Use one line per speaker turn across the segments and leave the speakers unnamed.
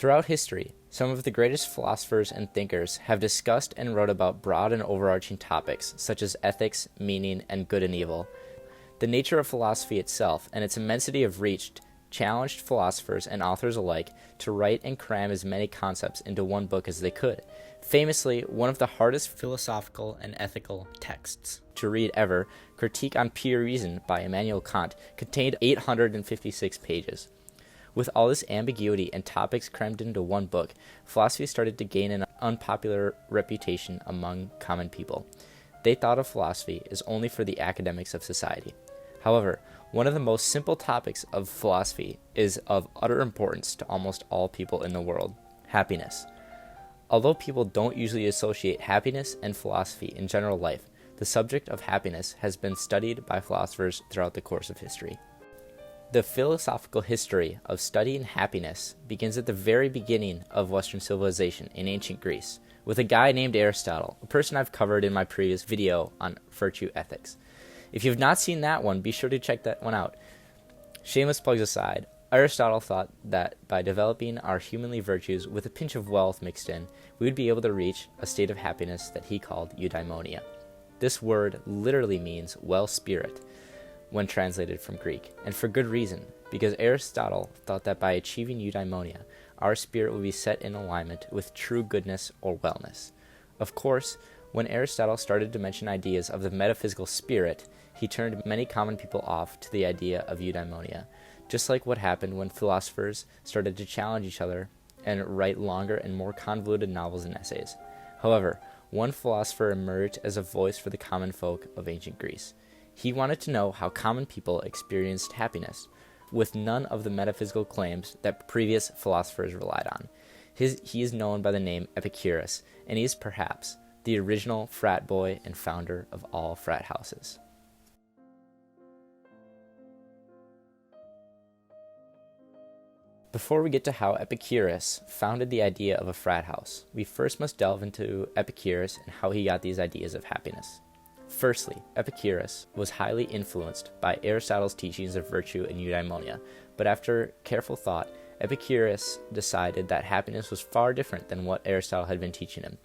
Throughout history, some of the greatest philosophers and thinkers have discussed and wrote about broad and overarching topics such as ethics, meaning, and good and evil. The nature of philosophy itself and its immensity of reach challenged philosophers and authors alike to write and cram as many concepts into one book as they could. Famously, one of the hardest philosophical and ethical texts to read ever, Critique on Pure Reason by Immanuel Kant, contained 856 pages. With all this ambiguity and topics crammed into one book, philosophy started to gain an unpopular reputation among common people. They thought of philosophy as only for the academics of society. However, one of the most simple topics of philosophy is of utter importance to almost all people in the world: happiness. Although people don't usually associate happiness and philosophy in general life, the subject of happiness has been studied by philosophers throughout the course of history. The philosophical history of studying happiness begins at the very beginning of Western civilization in ancient Greece, with a guy named Aristotle, a person I've covered in my previous video on virtue ethics. If you've not seen that one, be sure to check that one out. Shameless plugs aside, Aristotle thought that by developing our humanly virtues with a pinch of wealth mixed in, we would be able to reach a state of happiness that he called eudaimonia. This word literally means well spirit when translated from Greek, and for good reason, because Aristotle thought that by achieving eudaimonia, our spirit would be set in alignment with true goodness or wellness. Of course, when Aristotle started to mention ideas of the metaphysical spirit, he turned many common people off to the idea of eudaimonia, just like what happened when philosophers started to challenge each other and write longer and more convoluted novels and essays. However, one philosopher emerged as a voice for the common folk of ancient Greece. He wanted to know how common people experienced happiness, with none of the metaphysical claims that previous philosophers relied on. He is known by the name Epicurus, and he is perhaps the original frat boy and founder of all frat houses. Before we get to how Epicurus founded the idea of a frat house, we first must delve into Epicurus and how he got these ideas of happiness. Firstly, Epicurus was highly influenced by Aristotle's teachings of virtue and eudaimonia, but after careful thought, Epicurus decided that happiness was far different than what Aristotle had been teaching him.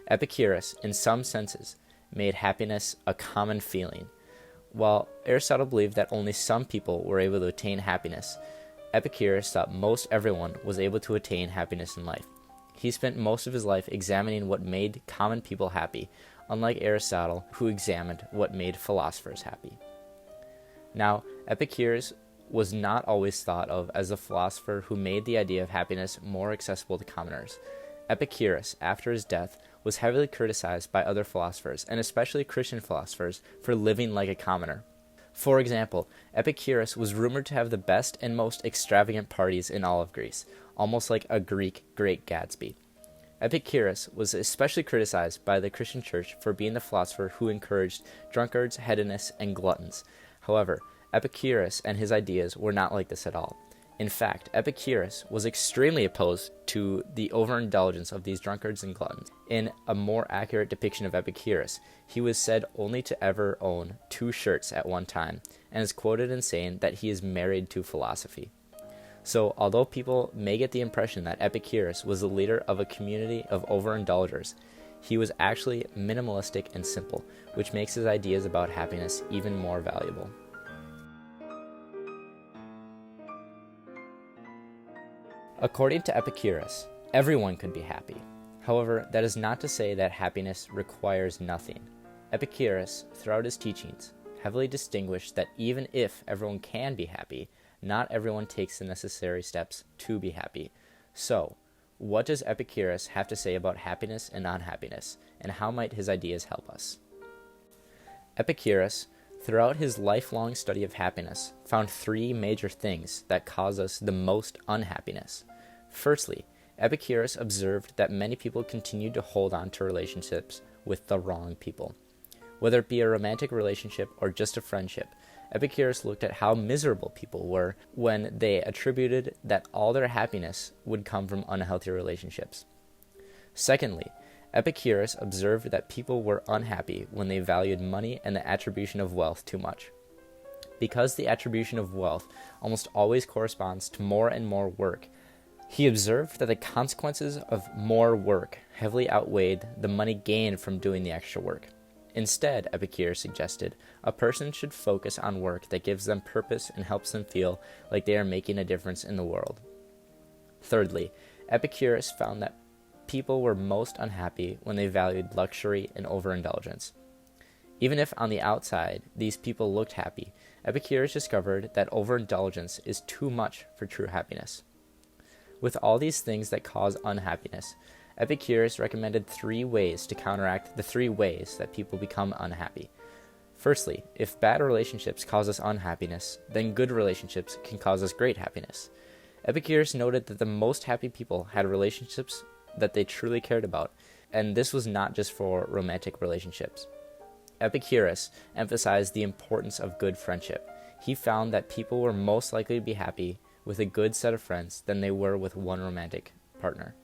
Epicurus, in some senses, made happiness a common feeling. While Aristotle believed that only some people were able to attain happiness, Epicurus thought most everyone was able to attain happiness in life. He spent most of his life examining what made common people happy, unlike Aristotle, who examined what made philosophers happy. Now, Epicurus was not always thought of as a philosopher who made the idea of happiness more accessible to commoners. Epicurus, after his death, was heavily criticized by other philosophers, and especially Christian philosophers, for living like a commoner. For example, Epicurus was rumored to have the best and most extravagant parties in all of Greece, almost like a Greek Great Gatsby. Epicurus was especially criticized by the Christian church for being the philosopher who encouraged drunkards, hedonists, and gluttons. However, Epicurus and his ideas were not like this at all. In fact, Epicurus was extremely opposed to the overindulgence of these drunkards and gluttons. In a more accurate depiction of Epicurus, he was said only to ever own 2 shirts at one time, and is quoted in saying that he is married to philosophy. So, although people may get the impression that Epicurus was the leader of a community of overindulgers, he was actually minimalistic and simple, which makes his ideas about happiness even more valuable. According to Epicurus, everyone could be happy. However, that is not to say that happiness requires nothing. Epicurus, throughout his teachings, heavily distinguished that even if everyone can be happy, not everyone takes the necessary steps to be happy. So, what does Epicurus have to say about happiness and unhappiness, and how might his ideas help us? Epicurus, throughout his lifelong study of happiness, found 3 major things that cause us the most unhappiness. Firstly, Epicurus observed that many people continued to hold on to relationships with the wrong people. Whether it be a romantic relationship or just a friendship, Epicurus looked at how miserable people were when they attributed that all their happiness would come from unhealthy relationships. Secondly, Epicurus observed that people were unhappy when they valued money and the attribution of wealth too much. Because the attribution of wealth almost always corresponds to more and more work, He observed that the consequences of more work heavily outweighed the money gained from doing the extra work. Instead, Epicurus suggested, a person should focus on work that gives them purpose and helps them feel like they are making a difference in the world. Thirdly, Epicurus found that people were most unhappy when they valued luxury and overindulgence. Even if on the outside these people looked happy, Epicurus discovered that overindulgence is too much for true happiness. With all these things that cause unhappiness, Epicurus recommended 3 ways to counteract the 3 ways that people become unhappy. Firstly, if bad relationships cause us unhappiness, then good relationships can cause us great happiness. Epicurus noted that the most happy people had relationships that they truly cared about, and this was not just for romantic relationships. Epicurus emphasized the importance of good friendship. He found that people were most likely to be happy with a good set of friends than they were with one romantic partner.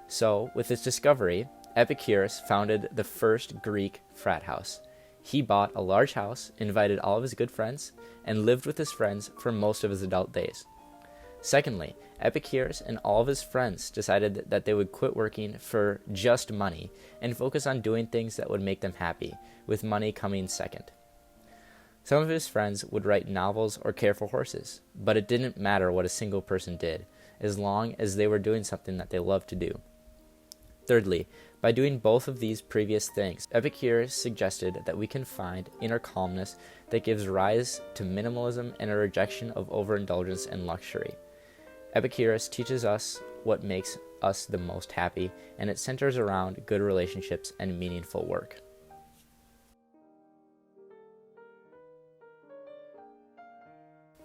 So, with this discovery, Epicurus founded the first Greek frat house. He bought a large house, invited all of his good friends, and lived with his friends for most of his adult days. Secondly, Epicurus and all of his friends decided that they would quit working for just money and focus on doing things that would make them happy, with money coming second. Some of his friends would write novels or care for horses, but it didn't matter what a single person did, as long as they were doing something that they loved to do. Thirdly, by doing both of these previous things, Epicurus suggested that we can find inner calmness that gives rise to minimalism and a rejection of overindulgence and luxury. Epicurus teaches us what makes us the most happy, and it centers around good relationships and meaningful work.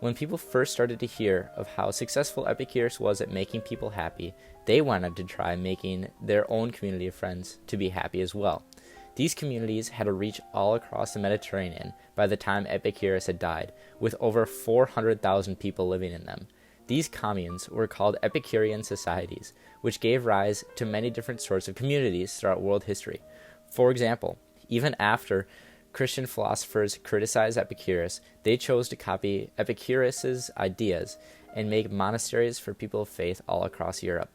When people first started to hear of how successful Epicurus was at making people happy, they wanted to try making their own community of friends to be happy as well. These communities had a reach all across the Mediterranean by the time Epicurus had died, with over 400,000 people living in them. These communes were called Epicurean societies, which gave rise to many different sorts of communities throughout world history. For example, even after Christian philosophers criticized Epicurus, they chose to copy Epicurus's ideas and make monasteries for people of faith all across Europe.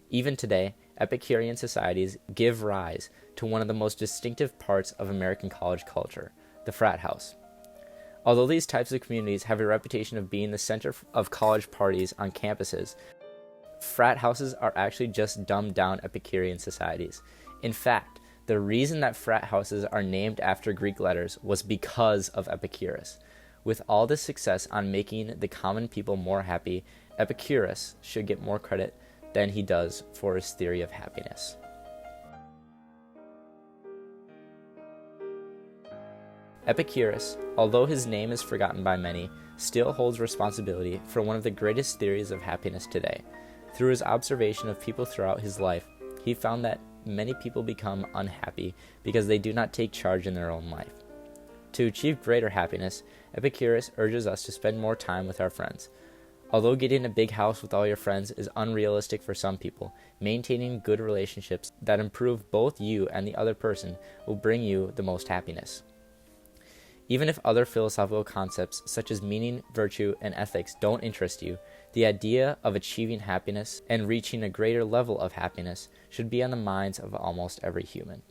Even today, Epicurean societies give rise to one of the most distinctive parts of American college culture, the frat house. Although these types of communities have a reputation of being the center of college parties on campuses, frat houses are actually just dumbed-down Epicurean societies. In fact, the reason that frat houses are named after Greek letters was because of Epicurus. With all this success on making the common people more happy, Epicurus should get more credit than he does for his theory of happiness. Epicurus, although his name is forgotten by many, still holds responsibility for one of the greatest theories of happiness today. Through his observation of people throughout his life, he found that many people become unhappy because they do not take charge in their own life. To achieve greater happiness, Epicurus urges us to spend more time with our friends. Although getting a big house with all your friends is unrealistic for some people, maintaining good relationships that improve both you and the other person will bring you the most happiness. Even if other philosophical concepts such as meaning, virtue, and ethics don't interest you, the idea of achieving happiness and reaching a greater level of happiness should be on the minds of almost every human.